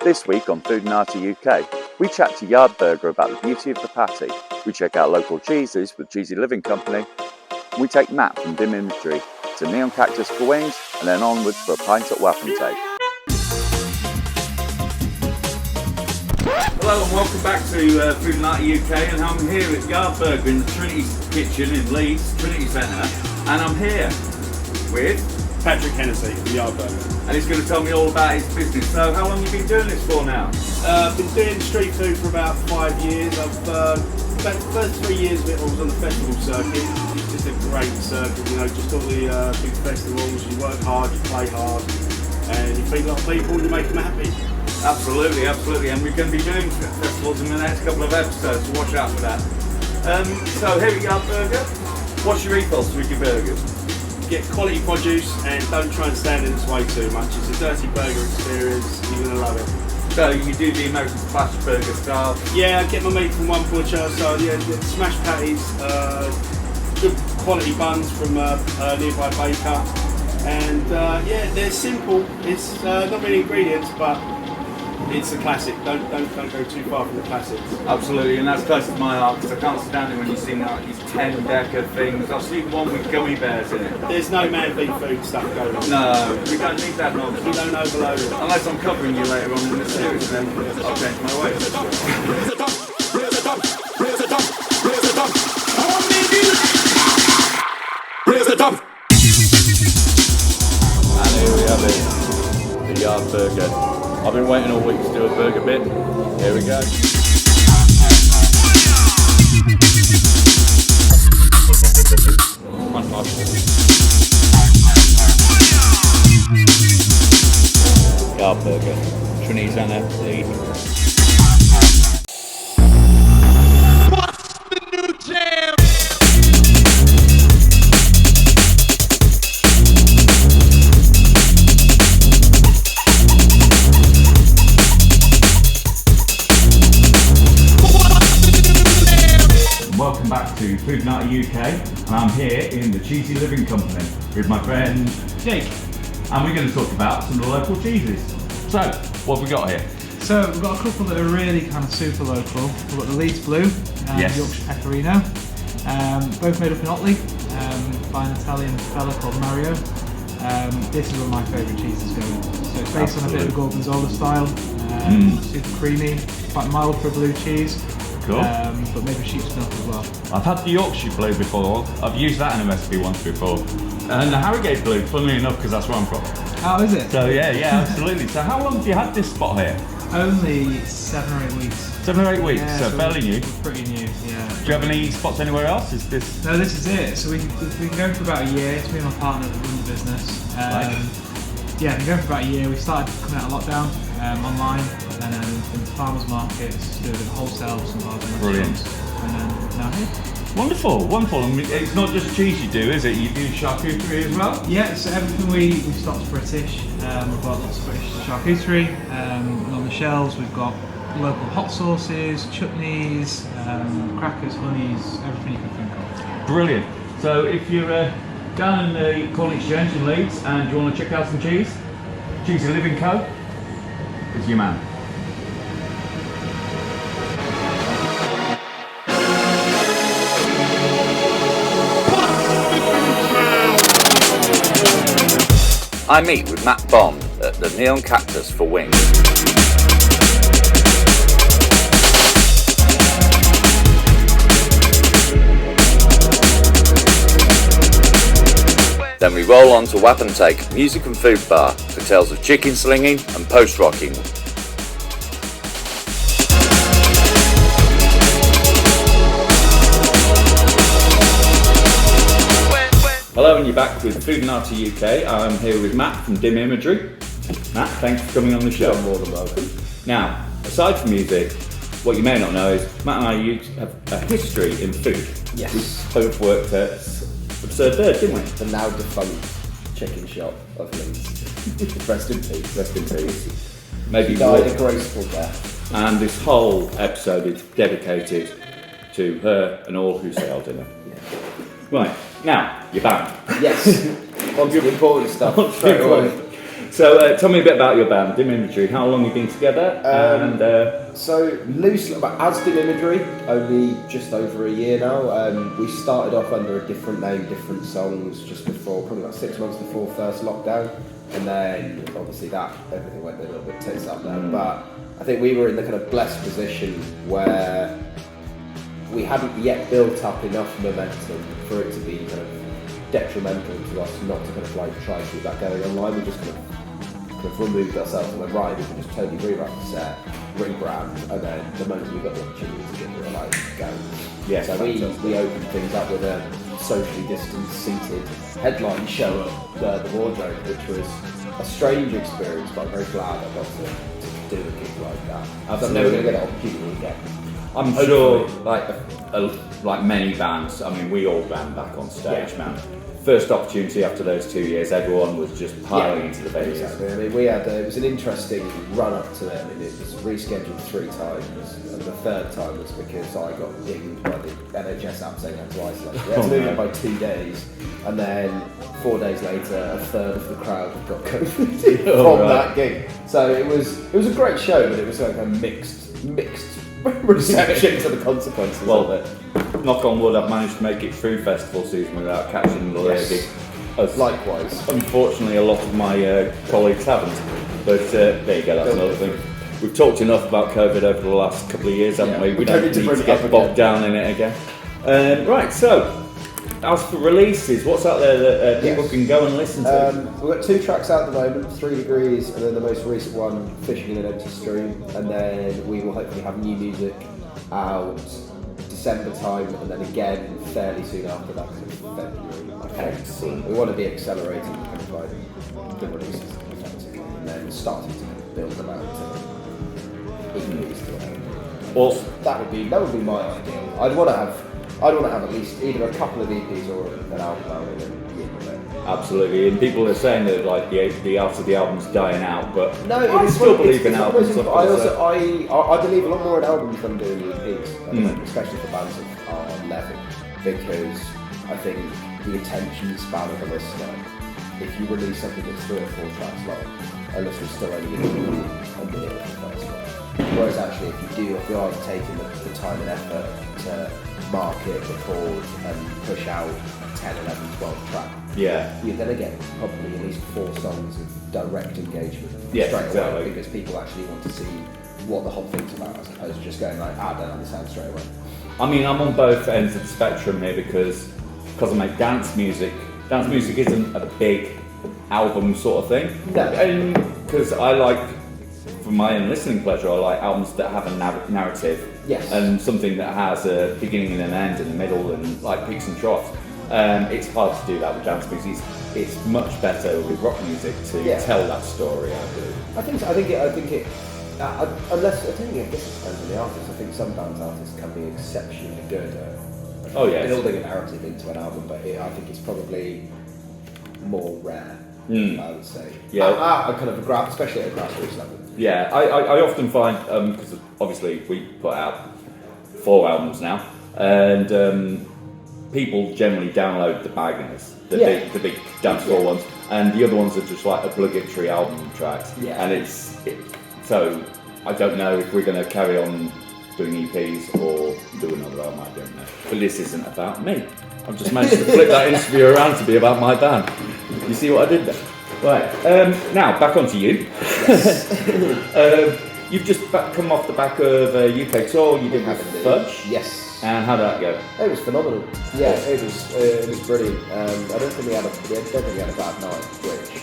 This week on Foodinati UK, we chat to Yard Burger about the beauty of the patty, we check out local cheeses with Cheesey Living Company, we take Matt from Dim Imagery to Neon Cactus for wings, and then onwards for a pint at Wapentake. Hello and welcome back to Foodinati UK, and I'm here at Yard Burger in the Trinity Kitchen in Leeds, Trinity Centre, and I'm here with Hennessey from Yard Burger. and he's going to tell me all about his business. So how long have you been doing this for now? I've been doing street food for about 5 years. I've spent the first 3 years of it I was on the festival circuit. It's just a great circuit, you know, just all the big festivals. You work hard, you play hard, and you feed a lot of people and you make them happy. Absolutely, absolutely, and we're going to be doing festivals in the next couple of episodes, so watch out for that. So here at Yard Burger, what's your ethos with your burgers? Get quality produce and don't try and stand in its way too much. It's a dirty burger experience, you're going to love it. So you do the American Splash Burger style? Yeah, I get my meat from one butcher, so yeah, smash patties, good quality buns from a nearby baker, and yeah, they're simple. It's not many ingredients, but it's a classic. Don't go too far from the classics. Absolutely, and that's close to my heart because I can't stand it when you see like these 10-decker things. I've seen one with gummy bears in it. There's no man-beat food stuff going on. No, we don't need that nonsense. We don't overload it. Unless I'm covering you later on in the series, then I'll change my ways. And here we have it, the Yard Burger. I've been waiting all week to do a burger bit. Here we go. One more. Yard Burger, Trinity Centre, Leeds. What's the new jam? Welcome back to Foodinati UK, and I'm here in the Cheesey Living Company with my friend Jake, and we're going to talk about some of the local cheeses. So, what have we got here? So we've got a couple that are really kind of super local. We've got the Leeds Blue and Yes. Yorkshire Pecorino, both made up in Otley by an Italian fella called Mario. This is one of my favourite cheeses going. So it's based on a bit of a Gorgonzola style, super creamy, quite mild for a blue cheese. Cool. But maybe sheep's milk as well. I've had the Yorkshire Blue before. I've used that in a recipe once before. And the Harrogate Blue, funnily enough, because that's where I'm from. Oh, is it? So yeah, absolutely. So how long have you had this spot here? Only 7 or 8 weeks. 7 or 8 weeks, Yeah, so fairly new. Pretty new, yeah. Do you have any spots anywhere else? Is this? No, this is it. So we've been going for about a year. It's me and my partner that run the business. Right. Yeah, we've been going for about a year. We started coming out of lockdown online, and then in farmers markets, doing wholesale, some of our Brilliant. restaurants, and then now here. Wonderful, wonderful. I mean, it's not just cheese you do, is it? You do charcuterie as well? Yeah, so everything we've stocked British. We've got lots of British charcuterie. And on the shelves, we've got local hot sauces, chutneys, crackers, honeys, everything you can think of. Brilliant. So if you're down in the Corn Exchange in Leeds and you want to check out some cheese, Cheesey Living Co is your man. I meet with Matt Bond at the Neon Cactus for wings. Then we roll on to Wapentake Music and Food Bar for tales of chicken slinging and post-rocking. Hello, and you're back with Foodinati UK. I'm here with Matt from Dim Imagery. Matt, thanks for coming on the show. You're more than welcome. Now, aside from music, what you may not know is Matt and I have a history in food. Yes. We both worked at Absurd Bird, didn't we? The now defunct chicken shop of Leeds. Rest in peace. Rest in peace. Maybe Died more. a graceful death. And this whole episode is dedicated to her and all who sailed in her. Yeah. Right, now, you're back. Yes. On to the important stuff straight away. So tell me a bit about your band, Dim Imagery. How long have you been together? So loosely, as Dim Imagery, only just over a year now. We started off under a different name, different songs, just before, probably about 6 months before first lockdown, and then obviously everything went a little bit tits up there. But I think we were in the kind of blessed position where we hadn't yet built up enough momentum for it to be kind of detrimental to us not to kind of like try and keep that going online. We just kind of removed ourselves and went, right, we can just totally rewrite the set, rebrand, and then the moment we got the opportunity to get it, we were like, go. Yeah, so we opened things up with a socially distanced, seated headline show at the Wardrobe, which was a strange experience, but I'm very glad I got to do a gig like that. I'm never going to get an opportunity again. I'm sure, like many bands, I mean, we all ran back on stage, man. First opportunity after those 2 years, everyone was just piling into the venues. Exactly. I mean, it was an interesting run up to it. I mean, it was rescheduled 3 times, and the third time was because I got dinged by the NHS app saying I had to isolate. We had to move it by 2 days, and then 4 days later, a third of the crowd got COVID from that gig. So it was a great show, but it was like a mixed reception to the consequences of it. Knock on wood, I've managed to make it through festival season without catching the lady. Likewise. Unfortunately, a lot of my colleagues haven't. But there you go, that's another thing. We've talked enough about COVID over the last couple of years, haven't we? We don't need to get bogged down in it again. Right, so as for releases, what's out there that people can go and listen to? We've got 2 tracks out at the moment, 3 Degrees, and then the most recent one, Fishing in an Empty Stream. And then we will hopefully have new music out December time, and then again fairly soon after that, kind of February. Excellent. We want to be accelerating kind of like the releases effectively, and then starting to kind of build them out to EPs to it. Awesome. That would be my ideal. I'd want to have at least either a couple of EPs or an album out in a year. Absolutely, and people are saying that like the art of the album's dying out, but no, I still believe in albums. I believe a lot more in albums than doing EPs, especially for bands of our level, because I think the attention span of a listener, if you release something that's 3 or 4 tracks long, a listener's still only going to be a minute of the first one. Whereas actually, if you are taking the time and effort to market, record, and push out 10, 11, 12 tracks, you're going to get probably at least 4 songs of direct engagement straight away, because people actually want to see what the whole thing's about, as opposed to just going like, I don't understand straight away. I mean, I'm on both ends of the spectrum here because I make dance music. Dance music isn't a big album sort of thing. No. And because I like, for my own listening pleasure, I like albums that have a narrative. Yes. And something that has a beginning and an end and a middle and like peaks and troughs. It's hard to do that with dance music. It's much better with rock music to tell that story. I think it. Unless I think it depends on the artist. I think some dance artists can be exceptionally good at building a narrative into an album, but I think it's probably more rare. I would say. Yeah. I kind of especially at a grassroots level. Yeah, I often find because obviously we put out 4 albums now, and people generally download the bangers, the big dance floor ones, and the other ones are just like obligatory album tracks. Yeah. And so I don't know if we're going to carry on doing EPs or do another album. I don't know. But this isn't about me. I've just managed to flip that interview around to be about my band. You see what I did there? Right. Now back onto you. Yes. You've just come off the back of a UK tour. You did with Fudge. Yes. And how did that go? It was phenomenal. Yeah, it was brilliant. I don't think we had a bad night, which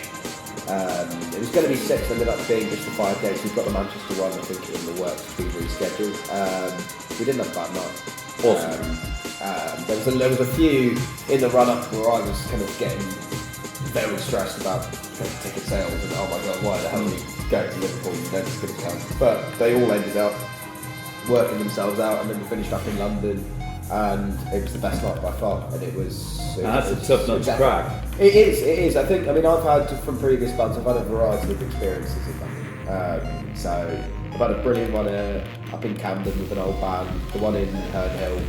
it was going to be 6, ended up being just the 5 days. We've got the Manchester one, I think, in the works to be rescheduled. We didn't have a bad night. Awesome. There was a few in the run up where I was kind of getting very stressed about ticket sales and oh my god, why the hell are we going to Liverpool? They're just going to come. But they all ended up working themselves out, and then we finished up in London, and it was the best night by far. And that's a tough nut to crack. It is. I think. I've had from previous bands. I've had a variety of experiences in London. So I've had a brilliant one up in Camden with an old band. The one in Herne Hill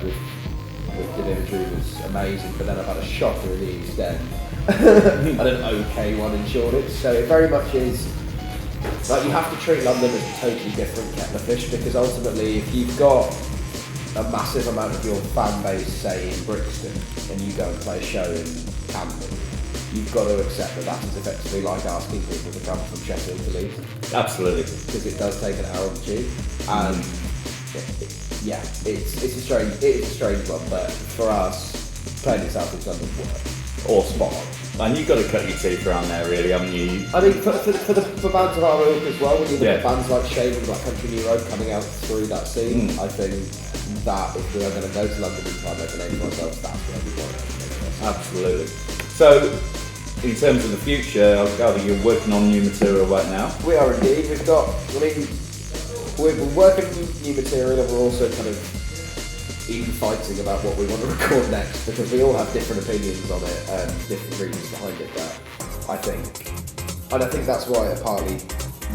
with Dim Imagery was amazing. But then I've had a shocker in the East End and an okay one in Shoreditch. So it very much is like you have to treat London as a totally different kettle of fish, because ultimately if you've got a massive amount of your fan base, say in Brixton, and you go and play a show in Camden, you've got to accept that that is effectively like asking people to come from Sheffield to Leeds. Absolutely. Because it does take an hour on the tube, and yeah, it's a strange one, but for us, playing in South East London works. Or spot on. And you've got to cut your teeth around there, really, haven't you? I mean, for bands of our ilk as well, when you look Yeah. at bands like Shame and Black Country New Road coming out through that scene, I think that if we are going to go to London and try and make a name for ourselves, that's where we want to make ourselves. Absolutely. So, in terms of the future, I gather you're working on new material right now. We are indeed. We've got, I mean, we're working on new material, and we're also kind of even fighting about what we want to record next, because we all have different opinions on it and different reasons behind it. But I think that's why partly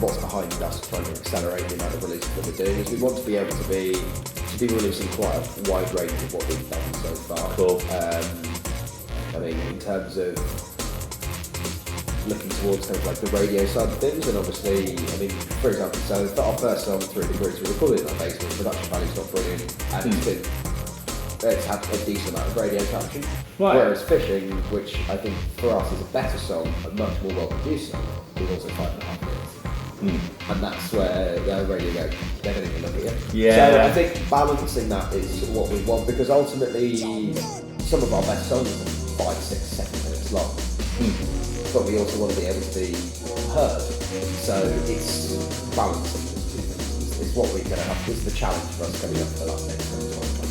what's behind us trying to accelerate the amount of releases that we're doing is we want to be able to be releasing quite a wide range of what we've done so far. Cool. I mean, in terms of looking towards kind of like the radio side of things, and obviously, I mean, for example, so our first song, 3 Degrees, we recorded it in our basement. Production value's not brilliant, and it's had a decent amount of radio traction. Right. Whereas Fishing, which I think for us is a better song, a much more well produced song, is also 5.5 minutes. And that's where the radio go, they're going to look at you. Yeah. So I think balancing that is what we want, because ultimately some of our best songs are 5, 6, 7 minutes long. But we also want to be able to be heard. So it's balancing those two things. It's what we're going to have. This is the challenge for us coming up for the last next 12 months.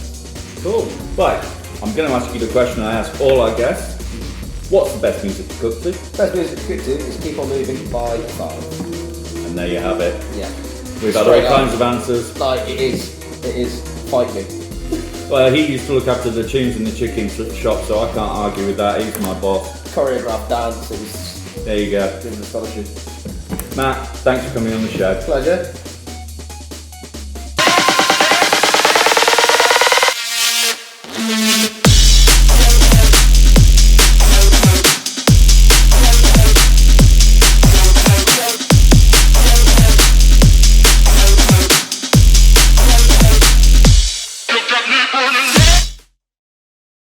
Cool. Right, I'm going to ask you the question I ask all our guests. What's the best music to cook to? Best music to cook to is Keep On Moving by Far. And there you have it. Yeah. We've had Straight all up. kinds of answers. Like, it is. Fight me. Well, he used to look after the tunes in the chicken shop, so I can't argue with that. He's my boss. Choreographed dance, it was There you go. astonishing. Matt, thanks for coming on the show. Pleasure.